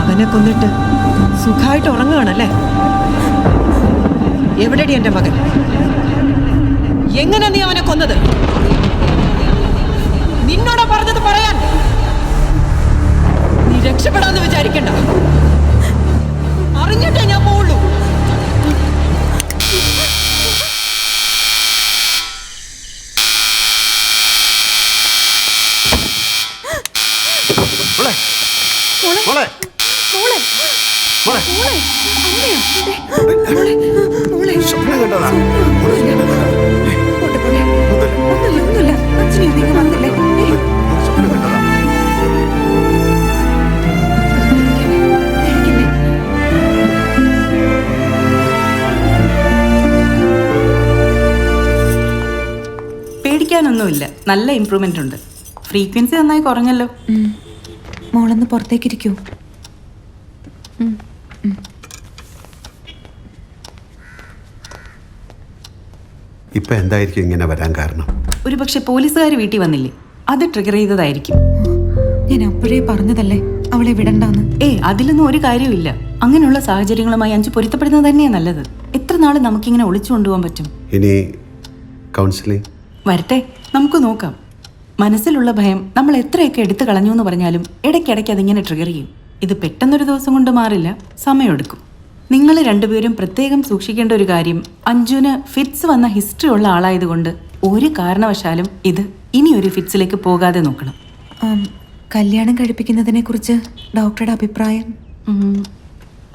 അവനെ കൊന്നിട്ട് സുഖമായിട്ട് ഉറങ്ങുകയാണല്ലേ? എവിടെടി എന്റെ മകൻ? എങ്ങനെ നീ അവനെ കൊന്നത്? നിന്നോടാ പറഞ്ഞത് പറയാൻ. നീ രക്ഷപ്പെടാന്ന് വിചാരിക്കണ്ട. അറിഞ്ഞിട്ടേ ഞാൻ പോവുള്ളൂ. പേടിക്കാനൊന്നുമില്ല, നല്ല ഇംപ്രൂവ്മെന്റ് ഉണ്ട്. ഫ്രീക്വൻസി നന്നായി കുറഞ്ഞല്ലോ. മോളൊന്ന് പുറത്തേക്കിരിക്കൂ. ഇപ്പൊ എന്തായിരിക്കും ഇങ്ങനെ വരാൻ കാരണം? ഒരു പക്ഷെ പോലീസുകാർ വീട്ടിൽ വന്നില്ലേ, അത് ട്രിഗർ ചെയ്തതായിരിക്കും. ഞാൻ അപ്പോഴേ പറഞ്ഞതല്ലേ അവളെ വിടണ്ടാന്ന്. അതിലൊന്നും ഒരു കാര്യമില്ല. അങ്ങനെയുള്ള സാഹചര്യങ്ങളുമായി അഞ്ചു പൊരുത്തപ്പെടുന്നത് തന്നെയാണ് നല്ലത്. എത്ര നാൾ നമുക്കിങ്ങനെ ഒളിച്ചു കൊണ്ടുപോകാൻ പറ്റും? ഇനി കൗൺസിലിംഗ് വരട്ടെ, നമുക്ക് നോക്കാം. മനസ്സിലുള്ള ഭയം നമ്മൾ എത്രയൊക്കെ എടുത്തു കളഞ്ഞു എന്ന് പറഞ്ഞാലും ഇടയ്ക്കിടയ്ക്ക് അതിങ്ങനെ ട്രിഗർ ചെയ്യും. ഇത് പെട്ടെന്നൊരു ദിവസം കൊണ്ട് മാറില്ല, സമയമെടുക്കും. നിങ്ങൾ രണ്ടുപേരും പ്രത്യേകം സൂക്ഷിക്കേണ്ട ഒരു കാര്യം, അഞ്ജുന് ഫിറ്റ്സ് വന്ന ഹിസ്റ്ററി ഉള്ള ആളായതുകൊണ്ട് ഒരു കാരണവശാലും ഇത് ഇനി ഒരു ഫിറ്റ്സിലേക്ക് പോകാതെ നോക്കണം. കല്യാണം കഴിപ്പിക്കുന്നതിനെ കുറിച്ച് ഡോക്ടറുടെ അഭിപ്രായം?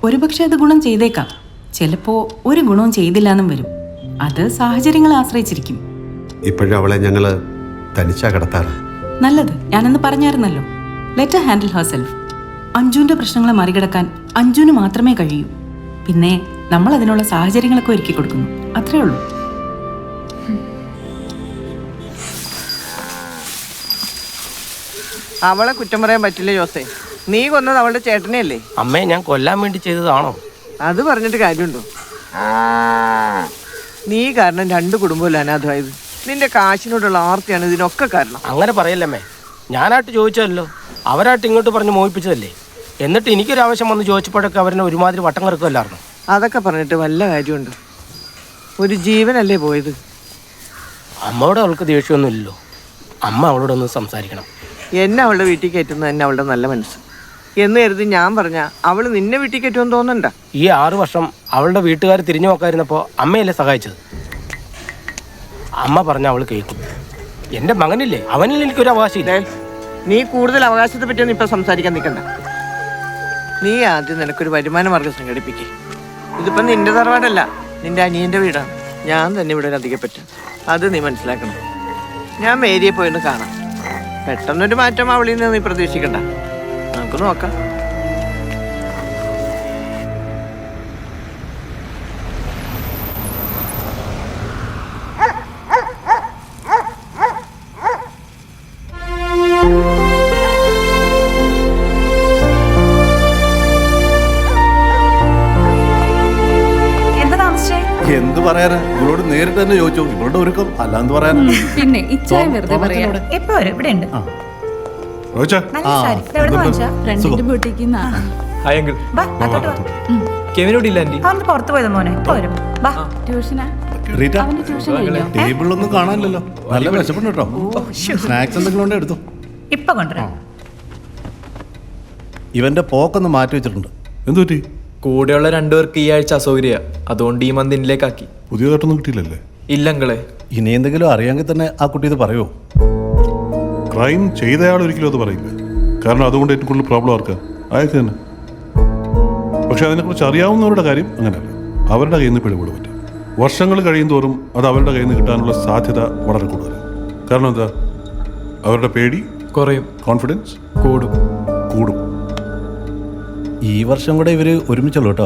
ഒരുപക്ഷെ അത് ഗുണം ചെയ്തേക്കാം, ചിലപ്പോ ഒരു ഗുണവും ചെയ്തില്ല എന്നും വരും. അത് സാഹചര്യങ്ങളെ ആശ്രയിച്ചിരിക്കും. ഇപ്പോഴും അവളെ ഞങ്ങള് തനിച്ചാ കിടത്താറ്. നല്ലത്, ഞാനെന്ന് പറഞ്ഞായിരുന്നല്ലോ. Let handle herself. അഞ്ജുവിന്റെ പ്രശ്നങ്ങളെ മറികടക്കാൻ അഞ്ജുവിന് മാത്രമേ കഴിയൂ. പിന്നെ നമ്മൾ അതിനുള്ള സാഹചര്യങ്ങളൊക്കെ ഒരുക്കി കൊടുക്കുന്നു, അത്രേ ഉള്ളൂ. അവളെ കുറ്റം പറയാൻ പറ്റില്ല ജോസേ. നീ കൊന്നത് അവളുടെ ചേട്ടനെയല്ലേ? അമ്മയെ ഞാൻ കൊല്ലാൻ വേണ്ടി ചെയ്തതാണോ? അത് പറഞ്ഞിട്ട് കാര്യമുണ്ടോ? നീ കാരണം 2 കുടുംബമല്ല അനാഥമായത്. നിന്റെ കാശിനോടുള്ള ആർത്തിയാണ് ഇതിനൊക്കെ കാരണം. അങ്ങനെ പറയല്ലമ്മേ, ഞാനായിട്ട് ചോദിച്ചതല്ലോ, അവരായിട്ട് ഇങ്ങോട്ട് പറഞ്ഞ് മോഹിപ്പിച്ചതല്ലേ. എന്നിട്ട് എനിക്കൊരു ആവശ്യം വന്ന് ചോദിച്ചപ്പോഴൊക്കെ അവരെ ഒരുമാതിരി വട്ടം കിടക്കുമല്ലായിരുന്നു. അതൊക്കെ പറഞ്ഞിട്ട് വല്ല കാര്യമുണ്ട്? ഒരു ജീവനല്ലേ പോയത്. അമ്മയോട് അവൾക്ക് ദേഷ്യമൊന്നുമില്ലല്ലോ. അമ്മ അവളോടൊന്ന് സംസാരിക്കണം. എന്നെ അവളുടെ വീട്ടിൽ കയറ്റുന്നത് തന്നെ അവളുടെ നല്ല മനസ്സ് എന്ന് കരുതി ഞാൻ പറഞ്ഞ അവള് നിന്നെ വീട്ടിൽ കയറ്റുമെന്ന് തോന്നണ്ട. ഈ 6 വർഷം അവളുടെ വീട്ടുകാർ തിരിഞ്ഞു നോക്കാതിരുന്നപ്പോൾ അമ്മയല്ലേ സഹായിച്ചത്. അമ്മ പറഞ്ഞ അവൾ കേൾക്കും. എൻ്റെ മകനില്ലേ, അവനിൽ എനിക്കൊരു അവകാശമില്ല. നീ കൂടുതൽ അവകാശത്തെ പറ്റിയൊന്നും ഇപ്പൊ സംസാരിക്കാൻ നിൽക്കണ്ട. നീ ആദ്യം നിനക്കൊരു വരുമാന മാർഗം സംഘടിപ്പിക്കേ. ഇതിപ്പോ നിന്റെ തറവാടല്ല, നിന്റെ അനിയന്റെ വീടാണ്. ഞാൻ തന്നെ ഇവിടെ അധികം പറ്റും, അത് നീ മനസ്സിലാക്കണം. ഞാൻ മേരിയെ പോയിന്ന് കാണാം. പെട്ടെന്നൊരു മാറ്റം അവളിൽ നിന്ന് നീ പ്രതീക്ഷിക്കണ്ട, നമുക്ക് നോക്കാം. എന്ത് പറയാനാ, ഇവളോട് നേരിട്ട് തന്നെ ചോദിച്ചു. ഇവളുടെ ഒരുക്കം അല്ലാന്ന് പറയാനാ. പിന്നെ ഇച്ചായം വെറുതെ പറയാ. എപ്പോ വരും? ഇവിടെ ഉണ്ട്. പുറത്തു പോയത് മോനെ. ടേബിളിലൊന്നും കാണാനില്ലല്ലോ. നല്ല വിശപ്പുണ്ട് കേട്ടോ. സ്നാക്സ് എന്തെങ്കിലും ഉണ്ടോ എടുത്തോ. ഇപ്പൊ കൊണ്ടുവരാം. ഇവന്റെ പോക്കൊന്ന് മാറ്റി വെച്ചിട്ടുണ്ട്. എന്തു പറ്റി? കൂടെയുള്ള 2 പേർക്ക് ഈ ആഴ്ച അസൗകര്യ, അതുകൊണ്ട് ഈ മന്ത് എന്നിലേക്കാക്കി. പുതിയതായിട്ടൊന്നും കിട്ടിയില്ലല്ലേ? ഇല്ലങ്ങളെ. ഇനി എന്തെങ്കിലും അറിയാമെങ്കിൽ തന്നെ ആ കുട്ടി ഇത് പറയുമോ? ക്രൈം ചെയ്തയാൾ ഒരിക്കലും അത് പറയില്ല. കാരണം അതുകൊണ്ട് ഏറ്റവും കൂടുതൽ പ്രോബ്ലം ആർക്കാ? അയാൾക്ക് തന്നെ. പക്ഷെ അതിനെക്കുറിച്ച് അറിയാവുന്നവരുടെ കാര്യം അങ്ങനെയല്ല. അവരുടെ കയ്യിൽ നിന്ന് പിടികൂടാൻ പറ്റും. വർഷങ്ങൾ കഴിയും തോറും അത് അവരുടെ കയ്യിൽ നിന്ന് കിട്ടാനുള്ള സാധ്യത വളരെ കൂടുതലാണ്. കാരണം എന്താ? അവരുടെ പേടി കുറയും, കോൺഫിഡൻസ് കൂടും. ഈ വർഷം കൂടെ ഇവര് ഒരുമിച്ചുള്ളൂ കേട്ടോ.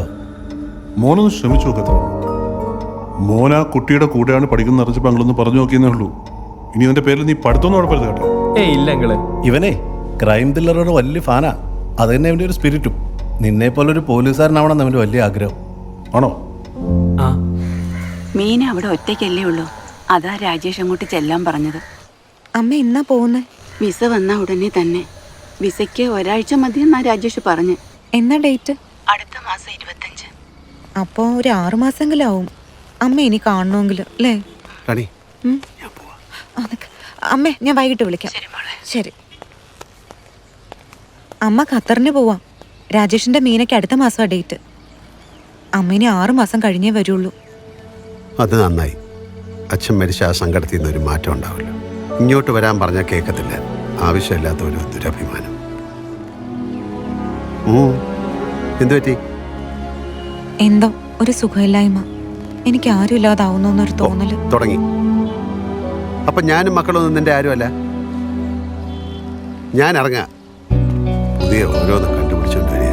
മോനൊന്ന് ശ്രമിച്ചു നോക്കത്ര. മോൻ ആ കുട്ടിയുടെ കൂടെയാണ് പഠിക്കുന്ന അറിഞ്ഞപ്പോൾ ഞങ്ങളൊന്ന് പറഞ്ഞു നോക്കിയെന്നേ ഉള്ളൂ. ഇനി അവന്റെ പേരിൽ നീ പഠിത്തമൊന്നും ഉഴപ്പരുത് കേട്ടോ. ഇല്ലങ്ങളെ. ഇവനെ ക്രൈം ത്രില്ലറുടെ വലിയ ഫാനാ. അത് തന്നെ അവന്റെ ഒരു സ്പിരിറ്റും. നിന്നെ പോലെ ഒരു പോലീസുകാരനാവണം അവന്റെ വലിയ ആഗ്രഹം. ആണോ? മീന അവിടെ ഒറ്റയ്ക്കല്ലേ ഉള്ളൂ, അതാ രാജേഷ് അങ്ങോട്ട് ചെല്ലാൻ പറഞ്ഞത്. അമ്മ എന്നാ പോകുന്നേ? വിസ വന്ന ഉടനെ തന്നെ. വിസയ്ക്ക് 1 ആഴ്ച മതിയെന്നാ രാജേഷ് പറഞ്ഞു. എന്നാ ഡേറ്റ്? അടുത്ത മാസം 25. അപ്പോ ഒരു 6 മാസമെങ്കിലും ആവും അമ്മ ഇനി കാണണമെങ്കിൽ അല്ലേ? റാണി അമ്മേ, ഞാൻ വൈകിട്ട് വിളിക്കാം. ശരി. അമ്മ ഖത്തറിന് പോവാം. രാജേഷിന്റെ മീനയ്ക്ക് അടുത്ത മാസമാണ് ഡേറ്റ്. അമ്മ ഇനി 6 മാസം കഴിഞ്ഞേ വരുള്ളൂ. അത് നന്നായി. അച്ഛൻ മരിച്ച ആ സങ്കടത്തിൽ നിന്ന് ഒരു മാറ്റം ഉണ്ടാവില്ല. ഇങ്ങോട്ട് വരാൻ പറഞ്ഞാൽ കേൾക്കത്തില്ല. ആവശ്യമില്ലാത്ത ഒരു ദുരഭിമാനം. എന്തു പറ്റി? എന്തോ ഒരു സുഖമില്ലായ്മ. എനിക്ക് ആരും ഇല്ലാതാവുന്നു എന്നൊരു തോന്നല് തുടങ്ങി. അപ്പൊ ഞാനും മക്കളൊന്നും നിന്റെ ആരുമല്ല. ഞാൻ ഇറങ്ങാം. പുതിയ ഓരോന്ന് കണ്ടുപിടിച്ചോണ്ട് വരിക.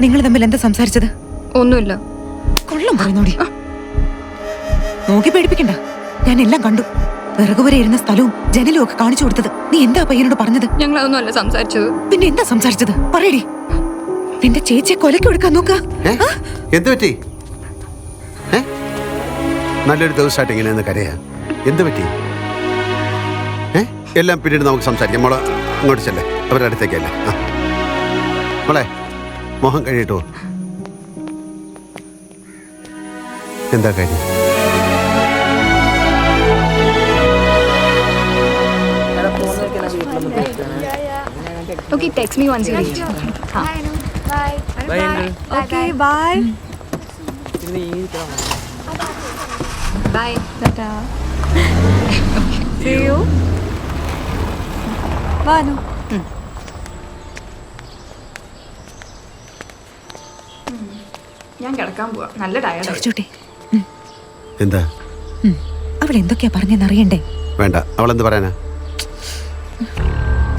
നിങ്ങൾ തമ്മിൽ എന്താ സംസാരിച്ചത്? ഒന്നുമില്ല. കൊള്ളം പറയുന്നോടി. നോക്കി പേടിപ്പിക്കണ്ട. ഞാൻ എല്ലാം കണ്ടു. വിറക് വരെ ഇരുന്ന സ്ഥലവും ജനലും ഒക്കെ കാണിച്ചു കൊടുത്തത്. നീ എന്താ പയ്യനോട് പറഞ്ഞത്? ഞങ്ങൾ അതൊന്നും അല്ല സംസാരിച്ചത്. പിന്നെ എന്താ സംസാരിച്ചത്? പറയടി. നിന്റെ ചേച്ചിയെ കൊലക്ക് കൊടുക്കാൻ നോക്ക. എന്തു പറ്റി? നല്ലൊരു ദിവസമായിട്ട് ഇങ്ങനെ ഒന്ന് കരയാ. എന്തു പറ്റി? എല്ലാം പിന്നീട് നമുക്ക് സംസാരിക്കാം. മോളെ അങ്ങോട്ട് ചെല്ലേ, അവരുടെ അടുത്തേക്കല്ലേ. മോളെ മോഹം കഴിയട്ടോ. എന്താ കാര്യം? Okay, text me once you reach. Bye, uncle. Okay, bye. Bye. Tata. See you. Vanu. ഞാൻ കിടക്കാൻ പോവാ. നല്ല ടയർഡ്. ചോദിച്ചോട്ടെ. എന്താ? അവൾ എന്തൊക്കെയാ പറഞ്ഞെന്ന് അറിയണ്ടേ? വേണ്ട. അവളെന്ത് പറയാനാ?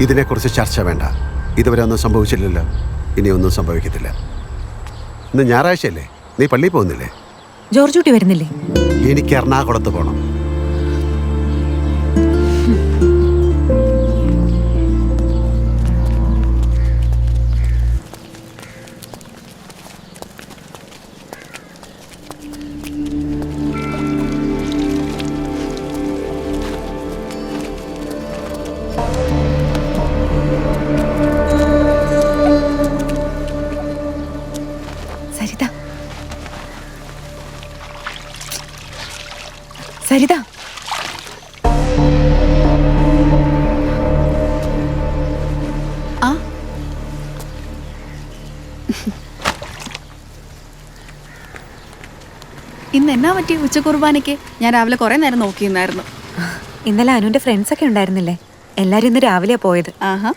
ഇതിനെക്കുറിച്ച് ചർച്ച വേണ്ട. ഇതുവരെ ഒന്നും സംഭവിച്ചില്ലല്ലോ. ഇനി ഒന്നും സംഭവിക്കത്തില്ല. ഇന്ന് ഞായറാഴ്ചയല്ലേ? നീ പള്ളിയിൽ പോകുന്നില്ലേ? ജോർജ് കുട്ടി വരുന്നില്ലേ? എനിക്ക് എറണാകുളത്ത് പോകണം. സരിത, സരിത. ആ ഇന്ന് എന്നാ പറ്റി ഉച്ചക്കുർബാനയ്ക്ക്? ഞാൻ രാവിലെ കുറെ നേരം നോക്കിയിരുന്നായിരുന്നു. ഇന്നലെ അനുവിന്റെ ഫ്രണ്ട്സ് ഒക്കെ ഉണ്ടായിരുന്നില്ലേ? എല്ലാരും ഇന്ന് രാവിലെയാ പോയത്. ആഹാ,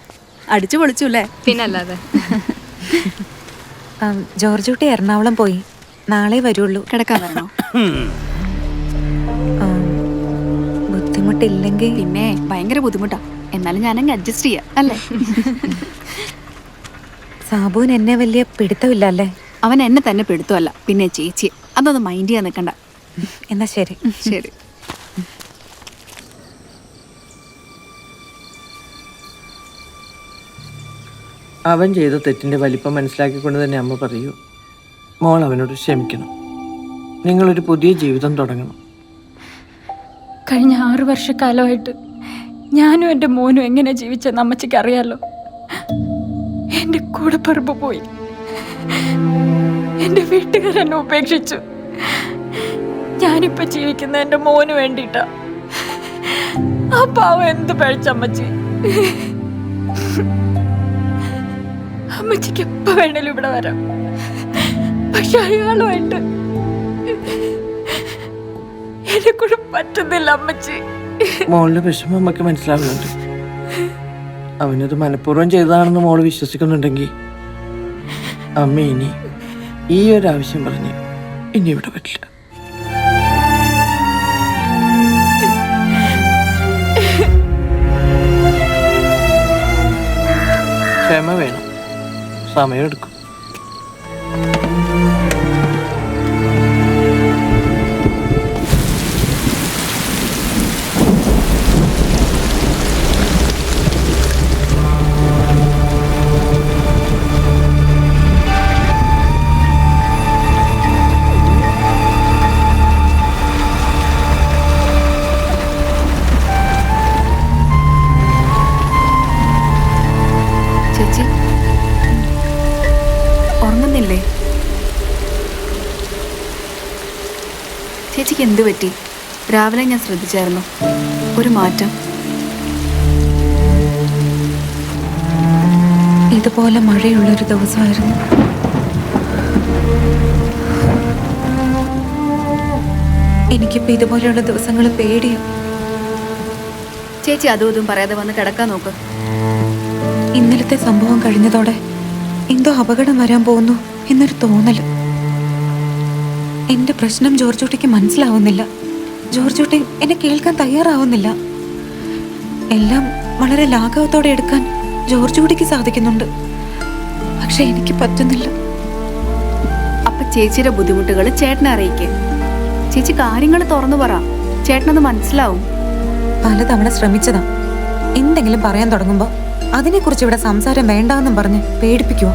അടിച്ചു പൊളിച്ചു അല്ലേ? പിന്നല്ലാതെ. ജോർജ് കുട്ടി എറണാകുളം പോയി. നാളെ വരുള്ളൂ. കിടക്കാൻ വരണോ? ബുദ്ധിമുട്ടില്ലെങ്കിൽ പിന്നെ ഭയങ്കര ബുദ്ധിമുട്ടാ. എന്നാലും ഞാനങ്ങ് അഡ്ജസ്റ്റ് ചെയ്യാം അല്ലേ? സാബുവിന് എന്നെ വലിയ പിടുത്തമില്ല അല്ലേ? അവൻ എന്നെ തന്നെ പെടുത്തുമല്ല, പിന്നെ ചേച്ചി. അതൊന്നും മൈൻഡ് ചെയ്യാൻ നിൽക്കണ്ട. എന്നാ ശരി. ശരി. അവൻ ചെയ്ത തെറ്റിന്റെ വലിപ്പം മനസ്സിലാക്കിക്കൊണ്ട് തന്നെ അമ്മ പറയൂ, മോൾ അവനോട് ക്ഷമിക്കണം. നിങ്ങളൊരു പുതിയ ജീവിതം തുടങ്ങണം. കഴിഞ്ഞ 6 വർഷക്കാലമായിട്ട് ഞാനും എൻ്റെ മോനും എങ്ങനെ ജീവിച്ചെന്ന് അമ്മച്ചിക്ക് അറിയാലോ. എൻ്റെ കൂടെ പറമ്പ് പോയി. എൻ്റെ വീട്ടുകാരെന്നെ ഉപേക്ഷിച്ചു. ഞാനിപ്പോൾ ജീവിക്കുന്ന എൻ്റെ മോന് വേണ്ടിയിട്ടാ. ആ പാവം എന്ത് പഴിച്ചമ്മച്ചി. അമ്മച്ചിക്ക് എപ്പോ വേണേലും ഇവിടെ വരാം. പക്ഷെ അയാളുമായിട്ട് എന്നെ കൂടെ പറ്റുന്നില്ല അമ്മച്ചി. മോളുടെ വിഷമം അമ്മക്ക് മനസ്സിലാവുന്നുണ്ട്. അവനത് മനഃപൂർവ്വം ചെയ്തതാണെന്ന് മോള് വിശ്വസിക്കുന്നുണ്ടെങ്കിൽ അമ്മ ഇനി ഈ ഒരു ആവശ്യം പറഞ്ഞ് ഇനി ഇവിടെ പറ്റില്ല. ക്ഷമ വേണം. സമയമെടുക്കും. ചേച്ചിക്ക് എന്തു പറ്റി? രാവിലെ ഞാൻ ശ്രദ്ധിച്ചായിരുന്നു ഒരു മാറ്റം. ഇതുപോലെ മഴയുള്ളൊരു ദിവസമായിരുന്നു. എനിക്കിപ്പോ ഇതുപോലെയുള്ള ദിവസങ്ങൾ പേടിയാ. ചേച്ചി അതും ഇതും പറയാതെ വന്ന് കിടക്കാൻ നോക്ക്. ഇന്നലത്തെ സംഭവം കഴിഞ്ഞതോടെ എന്തോ അപകടം വരാൻ പോകുന്നു എന്നൊരു തോന്നല്. എന്റെ പ്രശ്നം ജോർജൂട്ടിക്ക് മനസ്സിലാവുന്നില്ല. ജോർജൂട്ടി എന്നെ കേൾക്കാൻ തയ്യാറാവുന്നില്ല. എല്ലാം വളരെ ലാഘവത്തോടെ എടുക്കാൻ ജോർജൂട്ടിക്ക് സാധിക്കുന്നുണ്ട്, പക്ഷെ എനിക്ക് പറ്റുന്നില്ല. അപ്പൊ ചേച്ചിയുടെ ബുദ്ധിമുട്ടുകൾ ചേട്ടനെ അറിയിക്കേ. ചേച്ചി കാര്യങ്ങൾ തുറന്നു പറ, ചേട്ടനത് മനസ്സിലാവും. പലതവണ ശ്രമിച്ചതാ. എന്തെങ്കിലും പറയാൻ തുടങ്ങുമ്പോ അതിനെക്കുറിച്ച് ഇവിടെ സംസാരം വേണ്ടാന്നും പറഞ്ഞ് പേടിപ്പിക്കുവോ?